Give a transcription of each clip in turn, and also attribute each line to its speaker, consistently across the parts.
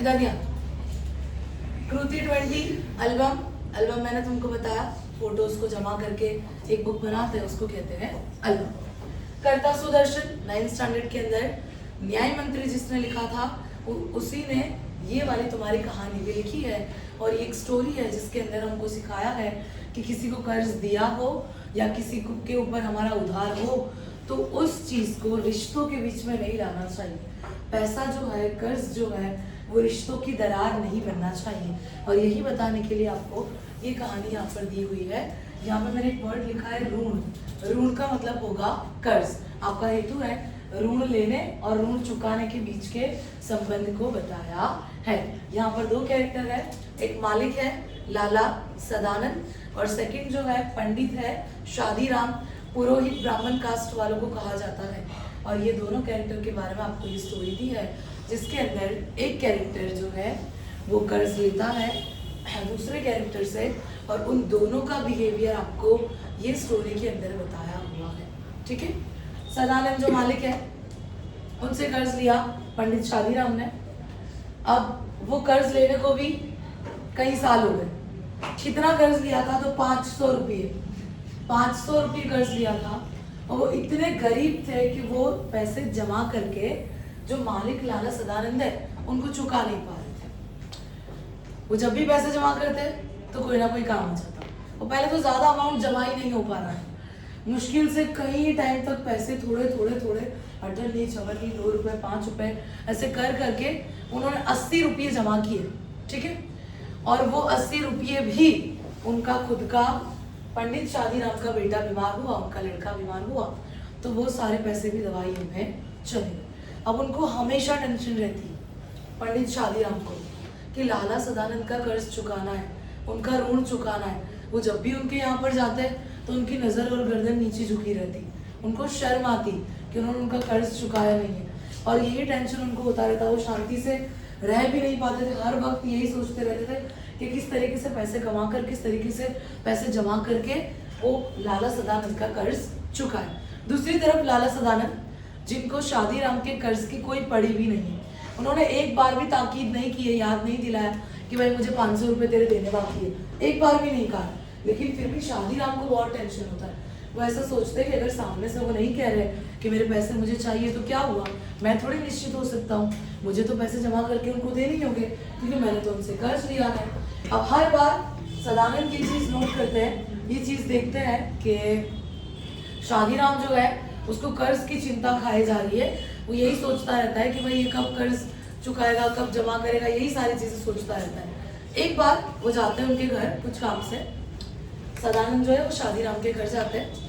Speaker 1: इधर ध्यान। कृति 20 album. Album मैंने तुमको बताया फोटोज को जमा करके एक बुक बनाते हैं, उसको कहते हैं एल्बम। कर्ता सुदर्शन 9th स्टैंडर्ड के अंदर न्याय मंत्री जिसने लिखा था उसी ने ये वाली तुम्हारी कहानी भी लिखी है। और ये एक स्टोरी है जिसके अंदर हमको सिखाया है कि किसी को कर्ज दिया हो या किसी को के ऊपर हमारा उधार हो तो उस चीज को रिश्तों के बीच में नहीं लाना चाहिए। पैसा जो है, कर्ज जो है, वो रिश्तों की दरार नहीं बनना चाहिए। और यही बताने के लिए आपको ये कहानी यहाँ पर दी हुई है। यहाँ पर मैंने एक वर्ड लिखा है ऋण। ऋण का मतलब होगा कर्ज। आपका हेतु है ऋण लेने और ऋण चुकाने के बीच के संबंध को बताया है। यहाँ पर दो कैरेक्टर है, एक मालिक है लाला सदानंद और सेकंड जो है पंडित है शादीराम। पुरोहित ब्राह्मण कास्ट वालों को कहा जाता है। और ये दोनों कैरेक्टर के बारे में आपको ये स्टोरी दी है जिसके अंदर एक कैरेक्टर जो है वो कर्ज लेता है दूसरे कैरेक्टर से और उन दोनों का बिहेवियर आपको ये स्टोरी के अंदर बताया हुआ है। ठीक है। सदानंद जो मालिक है उनसे कर्ज लिया पंडित शादीराम ने। अब वो कर्ज लेने को भी कई साल हो गए। कितना कर्ज लिया था तो 500 रुपये 500 रुपये कर्ज लिया था। और वो इतने गरीब थे कि वो पैसे जमा करके जो मालिक लाला सदानंद है उनको चुका नहीं पा रहे थे। वो जब भी पैसे जमा करते तो कोई ना कोई काम हो जाता। और पहले तो ज्यादा अमाउंट जमा ही नहीं हो पा रहा है, मुश्किल से कई टाइम तक पैसे थोड़े थोड़े थोड़े अटल नहीं चवर नहीं 2 रुपए 5 रुपए ऐसे कर करके उन्होंने 80 रुपये जमा किए। ठीक है। और वो 80 रुपये भी उनका खुद का पंडित शादीराम का बेटा बीमार हुआ, उनका लड़का बीमार हुआ तो वो सारे पैसे भी दवाइयों में चले गए। अब उनको हमेशा टेंशन रहती है पंडित शादीराम को कि लाला सदानंद का कर्ज चुकाना है, उनका ऋण चुकाना है। वो जब भी उनके यहाँ पर जाते तो उनकी नज़र और गर्दन नीचे झुकी रहती, उनको शर्म आती कि उन्होंने उनका कर्ज चुकाया नहीं है। और यही टेंशन उनको होता रहता, वो शांति से रह भी नहीं पाते थे। हर वक्त यही सोचते रहते थे कि किस तरीके से पैसे कमा कर, किस तरीके से पैसे जमा करके वो लाला सदानंद का कर्ज चुकाए। दूसरी तरफ लाला सदानंद जिनको शादीराम के कर्ज की कोई पड़ी भी नहीं, उन्होंने एक बार भी ताकीद नहीं की है, याद नहीं दिलाया कि भाई मुझे 500 रुपये तेरे देने बाकी है, एक बार भी नहीं कहा। लेकिन फिर भी शादीराम को बहुत टेंशन होता है। वो ऐसा सोचते हैं कि अगर सामने से वो नहीं कह रहे कि मेरे पैसे मुझे चाहिए तो क्या हुआ, मैं थोड़ी निश्चित हो सकता हूँ, मुझे तो पैसे जमा करके उनको देने ही होंगे क्योंकि मैंने तो उनसे कर्ज लिया है। अब हर बार सदानंद ये चीज़ नोट करते हैं, ये चीज़ देखते हैं कि शादीराम जो है उसको कर्ज की चिंता खाई जा रही है। वो यही सोचता रहता है कि भाई ये कब कर्ज चुकाएगा, कब जमा करेगा, यही सारी चीज़ें सोचता रहता है। एक बार वो जाते हैं उनके घर कुछ काम से, सदानंद जो है वो शादीराम के घर जाते हैं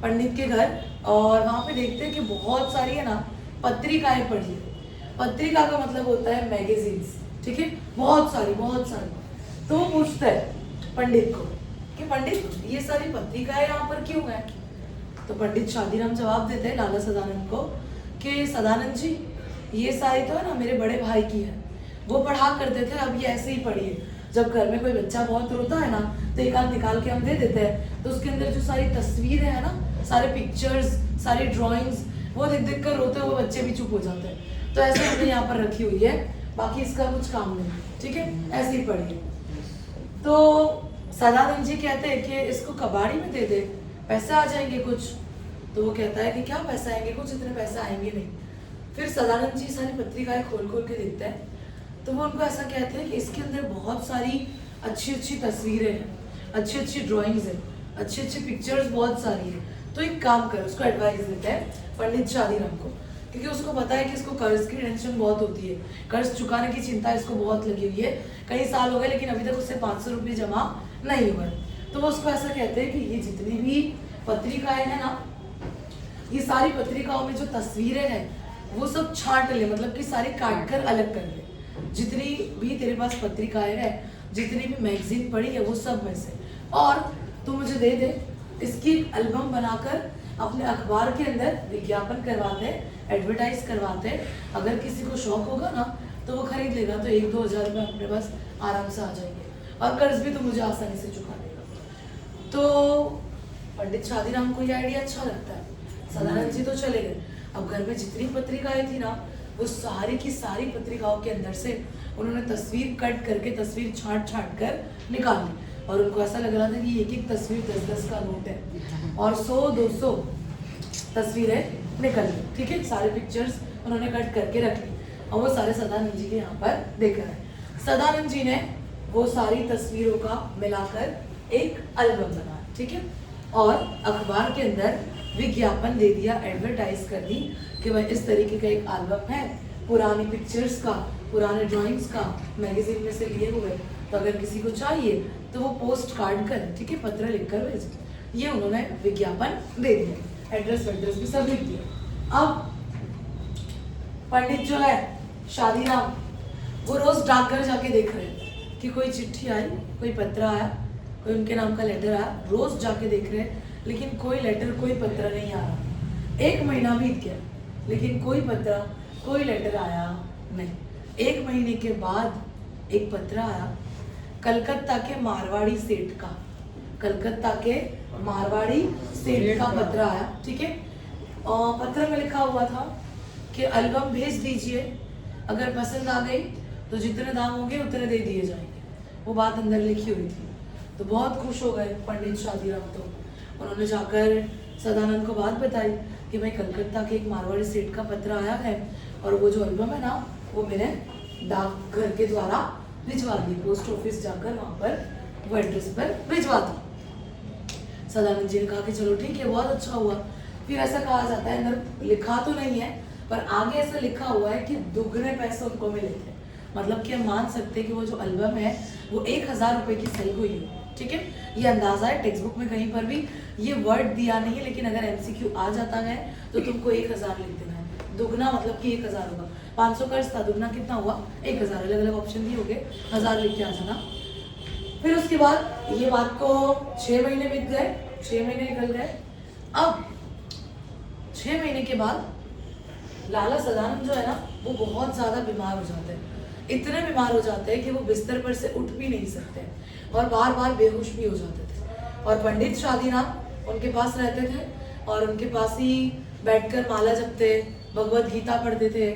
Speaker 1: पंडित के घर और वहाँ पे देखते हैं कि बहुत सारी है ना पत्रिकाएं पढ़ी है। पत्रिका का मतलब होता है मैगजीन्स। ठीक है, बहुत सारी बहुत सारी। तो वो पूछता है पंडित को कि पंडित ये सारी पत्रिकाएं यहाँ पर क्यों है। तो पंडित शादीराम जवाब देते हैं लाला सदानंद को कि सदानंद जी ये सारी तो है ना मेरे बड़े भाई की है, वो पढ़ा करते थे, अब ये ऐसे ही पढ़ी है। जब घर में कोई बच्चा बहुत रोता है ना तो एक आध निकाल के हम दे देते हैं, तो उसके अंदर जो सारी तस्वीरें हैं ना, सारे पिक्चर्स, सारी ड्राइंग्स, वो देख देख कर रोते हुए बच्चे भी चुप हो जाते हैं। तो ऐसे हमने यहाँ पर रखी हुई है, बाकी इसका कुछ काम नहीं। ठीक है, ऐसे ही पढ़िए। तो सदानंद जी कहते हैं कि इसको कबाड़ी में दे दे, पैसे आ जाएंगे कुछ। तो वो कहता है कि क्या पैसे आएंगे, कुछ इतने पैसे आएंगे नहीं। फिर सदानंद जी सारी पत्रिकाएं खोल खोल के देखते हैं तो वो उनको ऐसा कहते हैं कि इसके अंदर बहुत सारी अच्छी अच्छी तस्वीरें हैं, अच्छी अच्छी ड्राइंग्स हैं, अच्छी अच्छी पिक्चर्स बहुत सारी है। तो एक काम कर, उसको एडवाइस देते हैं पंडित शादीराम को, क्योंकि उसको पता है कि इसको कर्ज की टेंशन बहुत होती है, कर्ज चुकाने की चिंता इसको बहुत लगी हुई है। कई साल हो गए लेकिन अभी तक उससे 500 रुपये जमा नहीं हुए। तो वो उसको ऐसा कहते हैं कि ये जितनी भी पत्रिकाएं हैं ना, ये सारी पत्रिकाओं में जो तस्वीरें हैं वो सब छांट ले, मतलब कि सारी काट कर अलग कर ले। जितनी भी तेरे पास पत्रिकाएं हैं, जितनी भी मैगजीन पड़ी है वो सब में से, और तू मुझे दे दे। इसकी एल्बम बनाकर अपने अखबार के अंदर विज्ञापन करवाते, एडवर्टाइज करवाते। अगर किसी को शौक होगा ना तो वो खरीद लेगा, तो 1-2 हज़ार रुपये अपने पास आराम से आ जाएंगे और कर्ज भी तो मुझे आसानी से चुका देगा। तो पंडित शादीराम को ये आइडिया अच्छा लगता है। सदानंद जी तो चले गए। अब घर में जितनी पत्रिकाएं थी ना वो सारी की सारी पत्रिकाओं के अंदर से उन्होंने तस्वीर कट करके, तस्वीर छांट कर निकाली, और उनको ऐसा लग रहा था कि एक एक तस्वीर 10-10 का नोट है, और 100-200 तस्वीरें निकल गई। ठीक है, सारे पिक्चर्स उन्होंने कट करके रख ली, और वो सारे सदानंद जी के यहाँ पर देख रहे हैं। सदानंद जी ने वो सारी तस्वीरों का मिलाकर एक एल्बम बनाया। ठीक है, और अखबार के अंदर विज्ञापन दे दिया, एडवर्टाइज कर दी कि भाई इस तरीके का एक एल्बम है पुरानी पिक्चर्स का, पुराने ड्राइंग्स का, मैगजीन में से लिए हुए, तो अगर किसी को चाहिए तो वो पोस्ट कार्ड कर, ठीक है, पत्र लिखकर भेजे। ये उन्होंने विज्ञापन दे दिया, एड्रेस वेड्रेस भी सब लिख दिया। अब पंडित जो है शादीराम, वो रोज डाकघर जाके देख रहे हैं कि कोई चिट्ठी आई, कोई पत्र आया, कोई उनके नाम का लेटर आया। रोज जाके देख रहे हैं, लेकिन कोई लेटर, कोई पत्र नहीं आ रहा। 1 महीना बीत गया, लेकिन कोई पत्र, कोई लेटर आया नहीं। 1 महीने के बाद एक पत्र आया कलकत्ता के मारवाड़ी सेठ का, कलकत्ता के मारवाड़ी सेठ का पत्र आया। ठीक है, और पत्र में लिखा हुआ था कि एल्बम भेज दीजिए, अगर पसंद आ गई तो जितने दाम होंगे उतने दे दिए जाएंगे। वो बात अंदर लिखी हुई थी। तो बहुत खुश हो गए पंडित शादीराम। तो उन्होंने जाकर सदानंद को बात बताई कि भाई कलकत्ता के एक मारवाड़ी सेठ का पत्र आया है, और वो जो एल्बम है ना, वो मैंने डाकघर के द्वारा भिजवा दी, पोस्ट ऑफिस जाकर वहाँ पर वो एड्रेस पर भिजवा दी। सदानंद जी ने कहा कि चलो ठीक है, बहुत अच्छा हुआ। फिर ऐसा कहा जाता है, अंदर लिखा तो नहीं है पर आगे ऐसा लिखा हुआ है कि दुगने पैसे उनको मिले थे। मतलब कि हम मान सकते हैं कि वो जो एल्बम है वो 1000 रुपए की सेल हुई है। ठीक है, ये अंदाजा है, टेक्स्ट बुक में कहीं पर भी ये वर्ड दिया नहीं है, लेकिन अगर एमसीक्यू आ जाता है तो तुमको 1000 लिख देना है। दुगना मतलब कि 1000 होगा। 500 कर्ज था, दुगना कितना हुआ 1000। अलग अलग ऑप्शन दिए होंगे, 1000 लिख के आ जाना। फिर उसके बाद ये बात को 6 महीने बीत गए, 6 महीने निकल गए। अब 6 महीने के बाद लाला सदानंद जो है ना, वो बहुत ज्यादा बीमार हो जाते हैं। इतने बीमार हो जाते हैं कि वो बिस्तर पर से उठ भी नहीं सकते और बार बार बेहोश भी हो जाते थे। और पंडित शादीराम उनके पास रहते थे और उनके पास ही बैठकर माला जपते, भगवत गीता पढ़ते थे।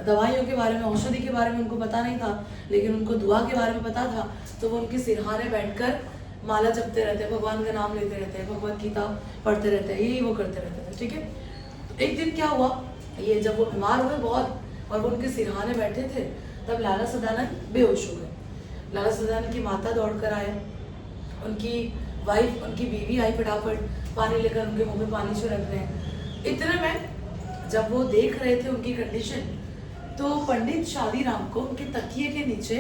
Speaker 1: दवाइयों के बारे में, औषधि के बारे में उनको पता नहीं था, लेकिन उनको दुआ के बारे में पता था। तो वो उनके सिरहाने बैठकर माला जपते रहते, भगवान का नाम लेते रहते, भगवत गीता पढ़ते रहते, यही वो करते रहते थे। ठीक है, तो एक दिन क्या हुआ, ये जब वो बीमार हुए बहुत और वो उनके सिरहाने बैठे थे, तब लाला सदानंद बेहोश हो गए। लाला सदानंद की माता दौड़ कर आए, उनकी वाइफ, उनकी बीवी आई फटाफट पानी लेकर उनके मुंह में पानी छिड़क रहे हैं। इतने में जब वो देख रहे थे उनकी कंडीशन, तो पंडित शादीराम को उनके तकिए के नीचे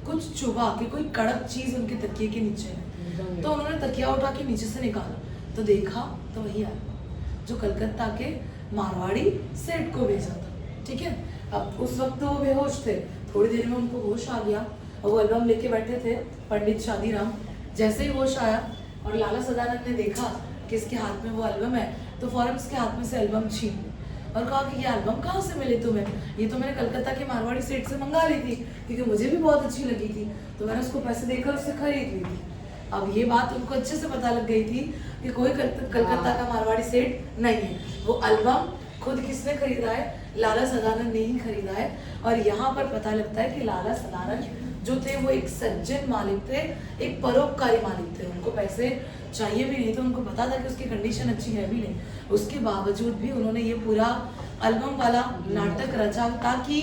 Speaker 1: कुछ चुभा के, कोई कड़क चीज उनके तकिए के नीचे है। तो उन्होंने तकिया उठा के नीचे से निकाला, तो देखा तो वही आया जो कलकत्ता के मारवाड़ी सेठ को भेजा था। ठीक है, अब उस वक्त तो वो बेहोश थे, थोड़ी देर में उनको होश आ गया और वो एल्बम लेके बैठे थे पंडित शादीराम। जैसे ही होश आया और लाला सदानंद ने देखा कि इसके हाथ में वो एल्बम है, तो फौरन उसके हाथ में से एल्बम छीन ली और कहा कि ये एल्बम कहाँ से मिली तुम्हें? ये तो मैंने कलकत्ता के मारवाड़ी सेठ से मंगा ली थी, क्योंकि मुझे भी बहुत अच्छी लगी थी, तो मैंने उसको पैसे देकर उससे खरीद ली थी। अब ये बात उनको अच्छे से पता लग गई थी कि कोई कलकत्ता का मारवाड़ी सेठ नहीं है। वो एल्बम खुद किसने खरीदा है? लाला सदानंद ने ही खरीदा है। और यहाँ पर पता लगता है कि लाला सदानंद जो थे वो एक सज्जन मालिक थे, एक परोपकारी मालिक थे। उनको पैसे चाहिए भी नहीं, तो उनको पता था कि उसकी कंडीशन अच्छी है भी नहीं, उसके बावजूद भी उन्होंने ये पूरा एल्बम वाला नाटक रचा ताकि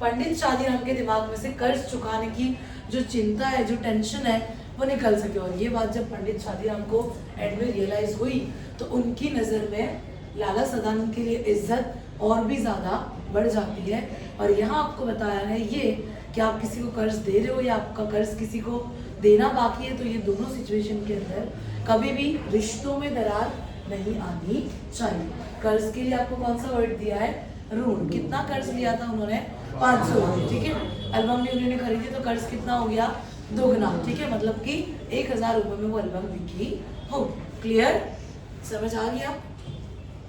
Speaker 1: पंडित शादीराम के दिमाग में से कर्ज चुकाने की जो चिंता है, जो टेंशन है, वो निकल सके। और ये बात जब पंडित शादीराम को एंड में रियलाइज हुई, तो उनकी नज़र में लाला सदानंद के लिए इज्जत और भी ज़्यादा बढ़ जाती है। और यहाँ आपको बताया है ये कि आप किसी को कर्ज दे रहे हो या आपका कर्ज किसी को देना बाकी है, तो ये दोनों सिचुएशन के अंदर कभी भी रिश्तों में दरार नहीं आनी चाहिए। कर्ज के लिए आपको कौन सा वर्ड दिया है? ऋण। कितना कर्ज लिया था उन्होंने? 500 रुपये। ठीक है, एल्बम भी उन्होंने खरीदी तो कर्ज कितना हो गया? दोगुना। ठीक है, मतलब कि 1000 रुपये में वो एल्बम बिकी हो। क्लियर? समझ आ गया?